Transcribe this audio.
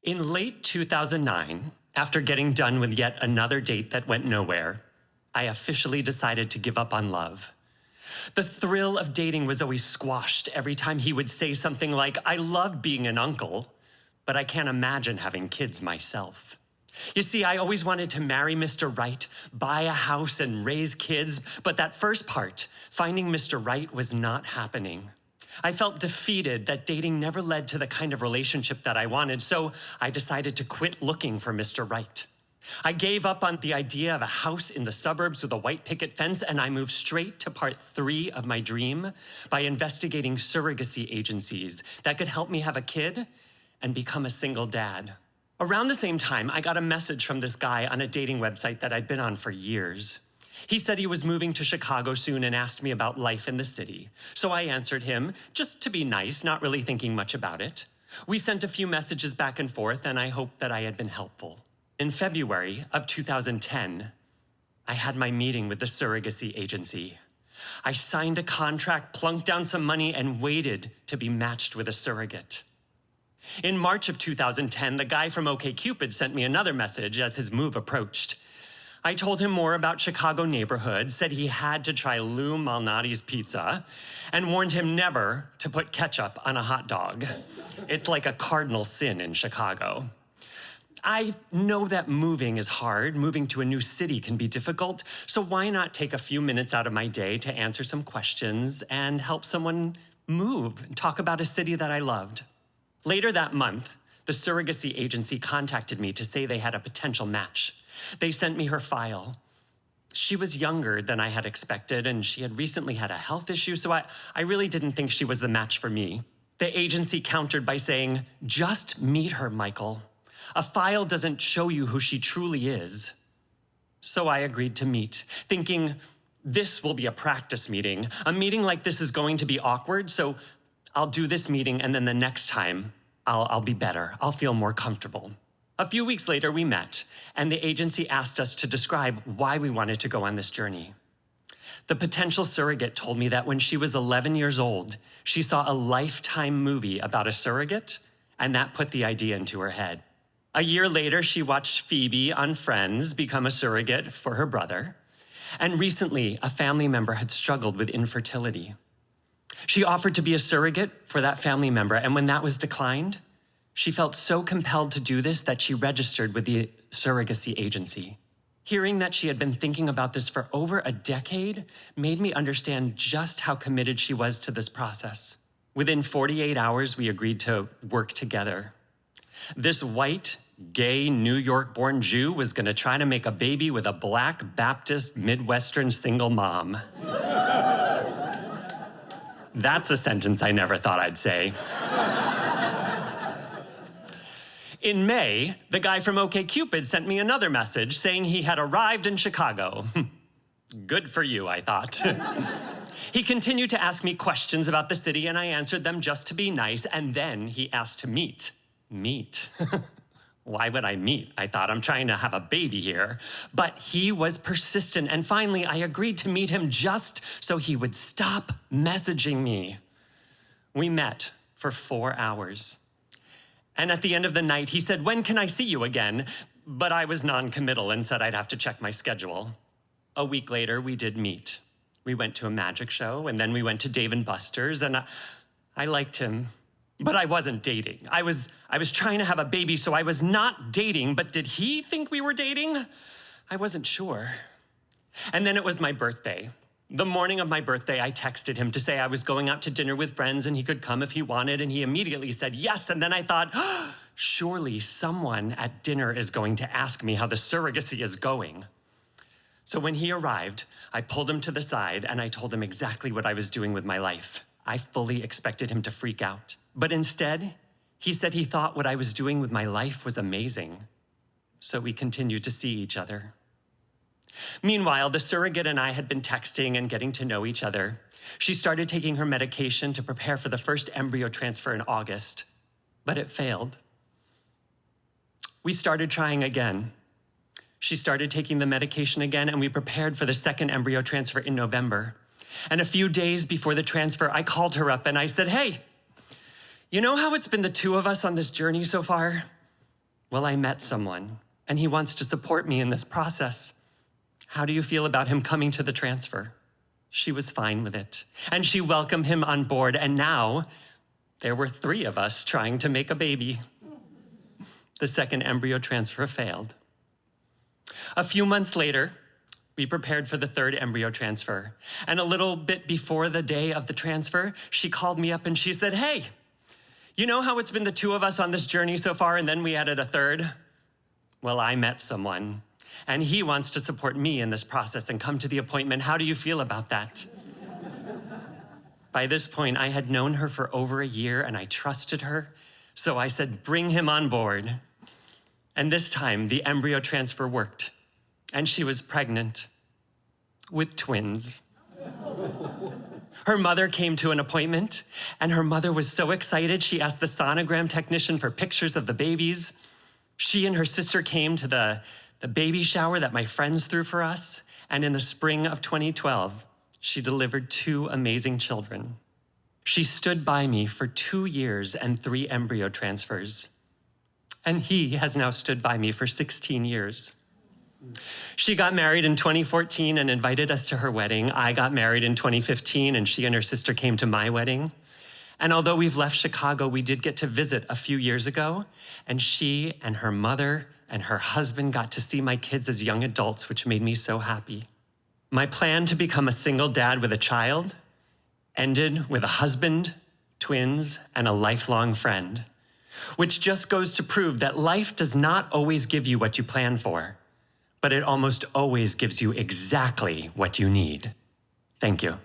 In late 2009, after getting done with yet another date that went nowhere, I officially decided to give up on love. The thrill of dating was always squashed every time he would say something like, "I love being an uncle, but I can't imagine having kids myself." You see, I always wanted to marry Mr. Right, buy a house and raise kids, but that first part, finding Mr. Right, was not happening. I felt defeated that dating never led to the kind of relationship that I wanted, so I decided to quit looking for Mr. Right. I gave up on the idea of a house in the suburbs with a white picket fence, and I moved straight to part 3 of my dream by investigating surrogacy agencies that could help me have a kid and become a single dad. Around the same time, I got a message from this guy on a dating website that I'd been on for years. He said he was moving to Chicago soon and asked me about life in the city. So I answered him, just to be nice, not really thinking much about it. We sent a few messages back and forth, and I hoped that I had been helpful. In February of 2010, I had my meeting with the surrogacy agency. I signed a contract, plunked down some money, and waited to be matched with a surrogate. In March of 2010, the guy from Okokon sent me another message as his move approached. I told him more about Chicago neighborhoods, said he had to try Lou Malnati's pizza, and warned him never to put ketchup on a hot dog. It's like a cardinal sin in Chicago. I know that moving is hard. Moving to a new city can be difficult, so why not take a few minutes out of my day to answer some questions and help someone move and talk about a city that I loved? Later that month, the surrogacy agency contacted me to say they had a potential match. They sent me her file. She was younger than I had expected, and she had recently had a health issue, so I really didn't think she was the match for me. The agency countered by saying, "Just meet her, Michael. A file doesn't show you who she truly is." So I agreed to meet, thinking, this will be a practice meeting. A meeting like this is going to be awkward, so I'll do this meeting, and then the next time, I'll be better. I'll feel more comfortable. A few weeks later, we met, and the agency asked us to describe why we wanted to go on this journey. The potential surrogate told me that when she was 11 years old, she saw a Lifetime movie about a surrogate, and that put the idea into her head. A year later, she watched Phoebe on Friends become a surrogate for her brother, and recently, a family member had struggled with infertility. She offered to be a surrogate for that family member, and when that was declined, she felt so compelled to do this that she registered with the surrogacy agency. Hearing that she had been thinking about this for over a decade made me understand just how committed she was to this process. Within 48 hours, we agreed to work together. This white, gay, New York-born Jew was going to try to make a baby with a Black Baptist Midwestern single mom. That's a sentence I never thought I'd say. In May, the guy from Okokon sent me another message saying he had arrived in Chicago. Good for you, I thought. He continued to ask me questions about the city, and I answered them just to be nice, and then he asked to meet. Meet? Why would I meet? I thought, I'm trying to have a baby here. But he was persistent, and finally I agreed to meet him just so he would stop messaging me. We met for 4 hours. And at the end of the night, he said, "When can I see you again?" But I was non-committal and said I'd have to check my schedule. A week later, we did meet. We went to a magic show, and then we went to Dave & Buster's, and I liked him. But I wasn't dating. I was trying to have a baby, so I was not dating, but did he think we were dating? I wasn't sure. And then it was my birthday. The morning of my birthday, I texted him to say I was going out to dinner with friends and he could come if he wanted, and he immediately said yes. And then I thought, surely someone at dinner is going to ask me how the surrogacy is going. So when he arrived, I pulled him to the side and I told him exactly what I was doing with my life. I fully expected him to freak out. But instead, he said he thought what I was doing with my life was amazing. So we continued to see each other. Meanwhile, the surrogate and I had been texting and getting to know each other. She started taking her medication to prepare for the first embryo transfer in August, but it failed. We started trying again. She started taking the medication again, and we prepared for the second embryo transfer in November. And a few days before the transfer, I called her up and I said, "Hey, you know how it's been the two of us on this journey so far? Well, I met someone, and he wants to support me in this process. How do you feel about him coming to the transfer? She was fine with it, and she welcomed him on board, and now there were 3 of us trying to make a baby. The second embryo transfer failed. A few months later, we prepared for the 3rd embryo transfer, and a little bit before the day of the transfer, she called me up and she said, "Hey, you know how it's been the 2 of us on this journey so far, and then we added a 3rd? Well, I met someone, and he wants to support me in this process and come to the appointment. How do you feel about that?" By this point, I had known her for over a year, and I trusted her, so I said, "Bring him on board." And this time, the embryo transfer worked, and she was pregnant with twins. Her mother came to an appointment, and her mother was so excited, she asked the sonogram technician for pictures of the babies. She and her sister came to the baby shower that my friends threw for us, and in the spring of 2012, she delivered 2 amazing children. She stood by me for 2 years and 3 embryo transfers, and he has now stood by me for 16 years. She got married in 2014 and invited us to her wedding. I got married in 2015, and she and her sister came to my wedding. And although we've left Chicago, we did get to visit a few years ago, and she and her mother and her husband got to see my kids as young adults, which made me so happy. My plan to become a single dad with a child ended with a husband, twins, and a lifelong friend, which just goes to prove that life does not always give you what you plan for, but it almost always gives you exactly what you need. Thank you.